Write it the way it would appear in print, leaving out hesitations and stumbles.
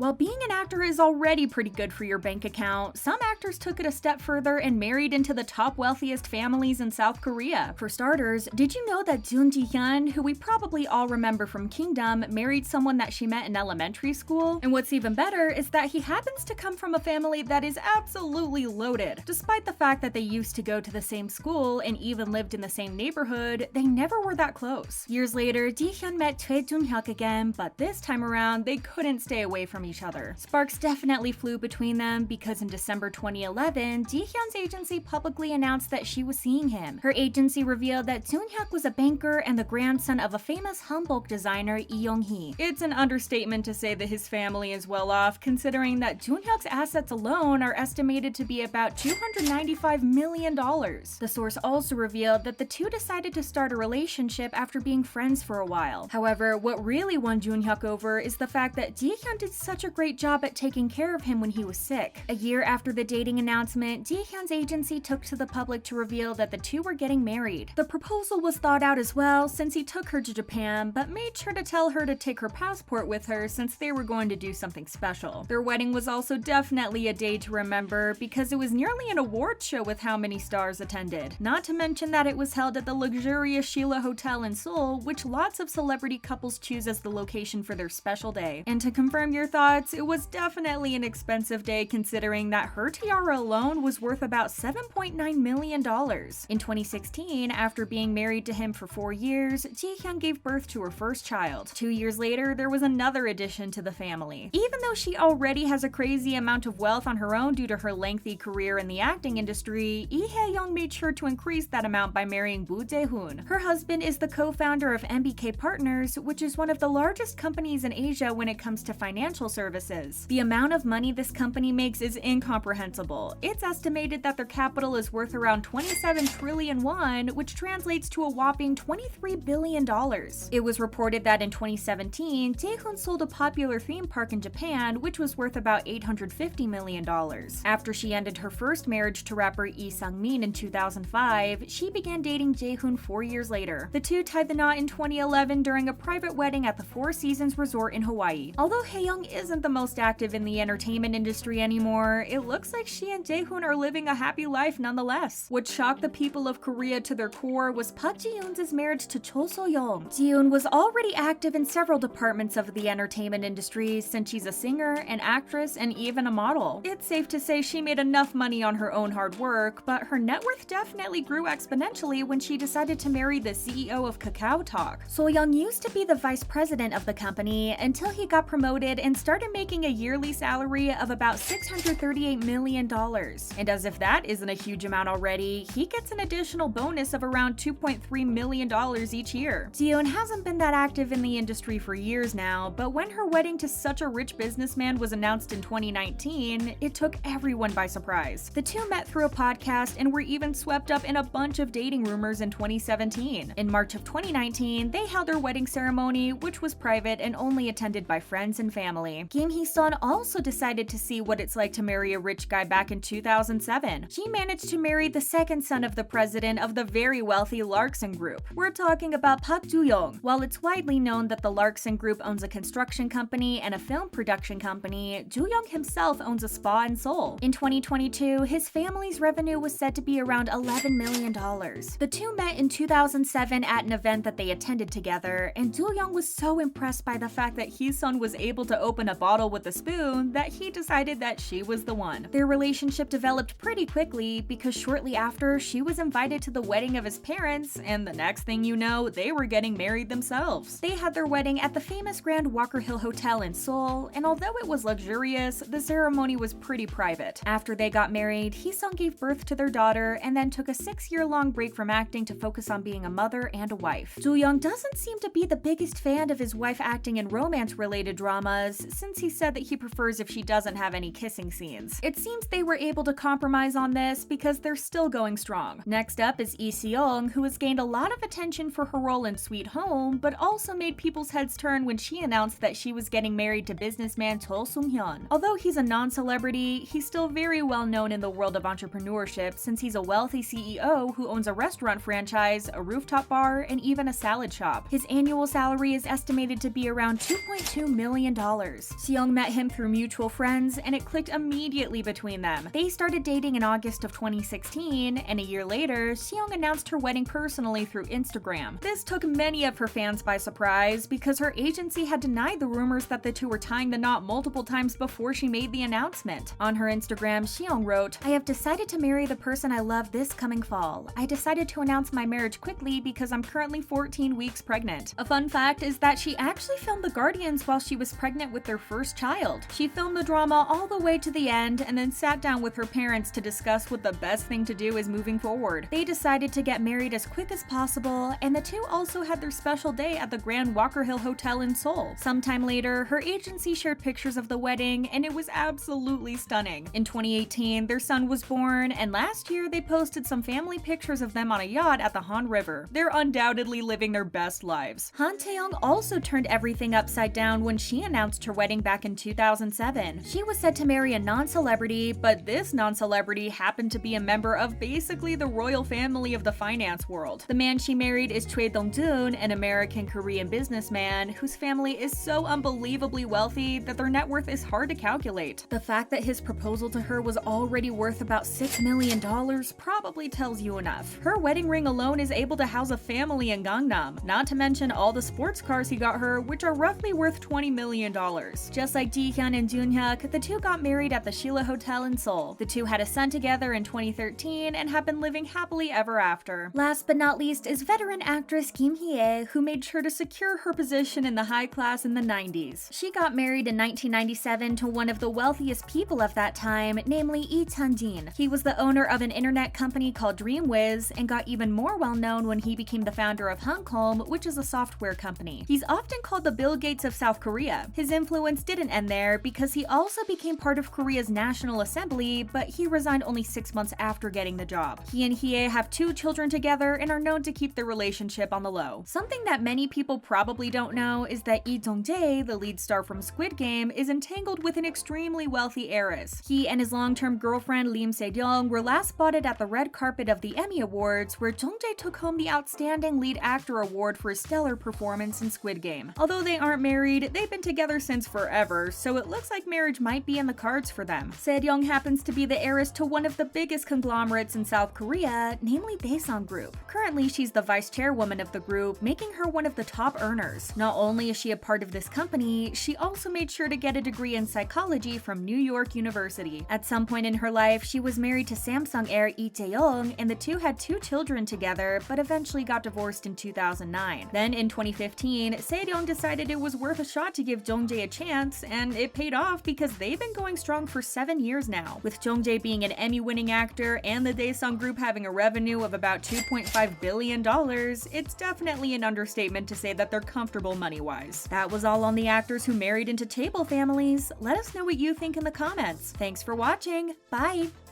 While being an actor is already pretty good for your bank account, some actors took it a step further and married into the top wealthiest families in South Korea. For starters, did you know that Jun Ji-hyun, who we probably all remember from Kingdom, married someone that she met in elementary school? And what's even better is that he happens to come from a family that is absolutely loaded. Despite the fact that they used to go to the same school and even lived in the same neighborhood, they never were that close. Years later, Ji-hyun met Choi Jun-hyuk again, but this time around, they couldn't stay away from each other. Sparks definitely flew between them because in December 2011, Ji-hyun's agency publicly announced that she was seeing him. Her agency revealed that Jun-hyuk was a banker and the grandson of a famous hanbok designer, Lee Young-hee. It's an understatement to say that his family is well off, considering that Jun-hyuk's assets alone are estimated to be about $295 million. The source also revealed that the two decided to start a relationship after being friends for a while. However, what really won Jun-hyuk over is the fact that Ji-hyun did such a great job at taking care of him when he was sick. A year after the dating announcement, Ji-hyun's agency took to the public to reveal that the two were getting married. The proposal was thought out as well since he took her to Japan, but made sure to tell her to take her passport with her since they were going to do something special. Their wedding was also definitely a day to remember because it was nearly an award show with how many stars attended. Not to mention that it was held at the luxurious Sheila Hotel in Seoul, which lots of celebrity couples choose as the location for their special day. And to confirm your thoughts, it was definitely an expensive day considering that her tiara alone was worth about $7.9 million. In 2016, after being married to him for 4 years, Ji-hyun gave birth to her first child. 2 years later, there was another addition to the family. Even though she already has a crazy amount of wealth on her own due to her lengthy career in the acting industry, Lee Hae-young made sure to increase that amount by marrying Woo Jae-hoon. Her husband is the co-founder of MBK Partners, which is one of the largest companies in Asia when it comes to financial services. The amount of money this company makes is incomprehensible. It's estimated that their capital is worth around 27 trillion won, which translates to a whopping $23 billion. It was reported that in 2017, Jae-hoon sold a popular theme park in Japan, which was worth about $850 million. After she ended her first marriage to rapper Lee Sang-min in 2005, she began dating Jae-hoon 4 years later. The two tied the knot in 2011 during a private wedding at the Four Seasons Resort in Hawaii. Although Hae-young isn't the most active in the entertainment industry anymore, it looks like she and Jae-hoon are living a happy life nonetheless. What shocked the people of Korea to their core was Park Ji-yoon's marriage to Cho So-young. Ji-yoon was already active in several departments of the entertainment industry since she's a singer, an actress, and even a model. It's safe to say she made enough money on her own hard work, but her net worth definitely grew exponentially when she decided to marry the CEO of Kakao Talk. So-young used to be the vice president of the company until he got promoted and started making a yearly salary of about $638 million. And as if that isn't a huge amount already, he gets an additional bonus of around $2.3 million each year. Ji-yoon hasn't been that active in the industry for years now, but when her wedding to such a rich businessman was announced in 2019, it took everyone by surprise. The two met through a podcast and were even swept up in a bunch of dating rumors in 2017. In March of 2019, they held their wedding ceremony, which was private and only attended by friends and family. Kim Hee-sun also decided to see what it's like to marry a rich guy back in 2007. She managed to marry the second son of the president of the very wealthy Larkson Group. We're talking about Park Joo-young. While it's widely known that the Larkson Group owns a construction company and a film production company, Joo-young himself owns a spa in Seoul. In 2022, his family's revenue was said to be around $11 million. The two met in 2007 at an event that they attended together, and Joo-young was so impressed by the fact that Hee-sun was able to open a bottle with a spoon that he decided that she was the one. Their relationship developed pretty quickly because shortly after, she was invited to the wedding of his parents, and the next thing you know, they were getting married themselves. They had their wedding at the famous Grand Walker Hill Hotel in Seoul, and although it was luxurious, the ceremony was pretty private. After they got married, Hee-sung gave birth to their daughter and then took a 6-year-long break from acting to focus on being a mother and a wife. Joo-young doesn't seem to be the biggest fan of his wife acting in romance-related dramas, since he said that he prefers if she doesn't have any kissing scenes. It seems they were able to compromise on this because they're still going strong. Next up is Lee Se-young, who has gained a lot of attention for her role in Sweet Home, but also made people's heads turn when she announced that she was getting married to businessman Cho Sung-hyun. Although he's a non-celebrity, he's still very well known in the world of entrepreneurship since he's a wealthy CEO who owns a restaurant franchise, a rooftop bar, and even a salad shop. His annual salary is estimated to be around $2.2 million. Seong met him through mutual friends, and it clicked immediately between them. They started dating in August of 2016, and a year later, Seong announced her wedding personally through Instagram. This took many of her fans by surprise because her agency had denied the rumors that the two were tying the knot multiple times before she made the announcement. On her Instagram, Seong wrote, "I have decided to marry the person I love this coming fall. I decided to announce my marriage quickly because I'm currently 14 weeks pregnant." A fun fact is that she actually filmed The Guardians while she was pregnant with their first child. She filmed the drama all the way to the end and then sat down with her parents to discuss what the best thing to do is moving forward. They decided to get married as quick as possible, and the two also had their special day at the Grand Walker Hill Hotel in Seoul. Sometime later, her agency shared pictures of the wedding, and it was absolutely stunning. In 2018, their son was born, and last year they posted some family pictures of them on a yacht at the Han River. They're undoubtedly living their best lives. Han Tae-young also turned everything upside down when she announced her wedding back in 2007. She was set to marry a non-celebrity, but this non-celebrity happened to be a member of basically the royal family of the finance world. The man she married is Choi Dong-dun, an American-Korean businessman whose family is so unbelievably wealthy that their net worth is hard to calculate. The fact that his proposal to her was already worth about $6 million probably tells you enough. Her wedding ring alone is able to house a family in Gangnam, not to mention all the sports cars he got her, which are roughly worth $20 million. Just like Ji-hyun and Jun-hyuk, the two got married at the Sheila Hotel in Seoul. The two had a son together in 2013 and have been living happily ever after. Last but not least is veteran actress Kim Hye, who made sure to secure her position in the high class in the 90s. She got married in 1997 to one of the wealthiest people of that time, namely Lee Chan-jin. He was the owner of an internet company called DreamWiz and got even more well known when he became the founder of Hancom, which is a software company. He's often called the Bill Gates of South Korea. His influence didn't end there because he also became part of Korea's National Assembly, but he resigned only 6 months after getting the job. He and Hye have 2 children together and are known to keep their relationship on the low. Something that many people probably don't know is that Lee Dong-jae, the lead star from Squid Game, is entangled with an extremely wealthy heiress. He and his long-term girlfriend Lim Se-ryung were last spotted at the red carpet of the Emmy Awards, where Dong-jae took home the Outstanding Lead Actor award for his stellar performance in Squid Game. Although they aren't married, they've been together since forever, so it looks like marriage might be in the cards for them. Se-ryung happens to be the heiress to one of the biggest conglomerates in South Korea, namely Daesan Group. Currently, she's the vice chairwoman of the group, making her one of the top earners. Not only is she a part of this company, she also made sure to get a degree in psychology from New York University. At some point in her life, she was married to Samsung heir Lee Jae-young, and the two had 2 children together, but eventually got divorced in 2009. Then in 2015, Se-ryung decided it was worth a shot to give Dong-jae a chance, and it paid off because they've been going strong for 7 years now. With Dong-jae being an Emmy-winning actor and the Daesung Group having a revenue of about $2.5 billion, it's definitely an understatement to say that they're comfortable money-wise. That was all on the actors who married into Chaebol families. Let us know what you think in the comments. Thanks for watching. Bye!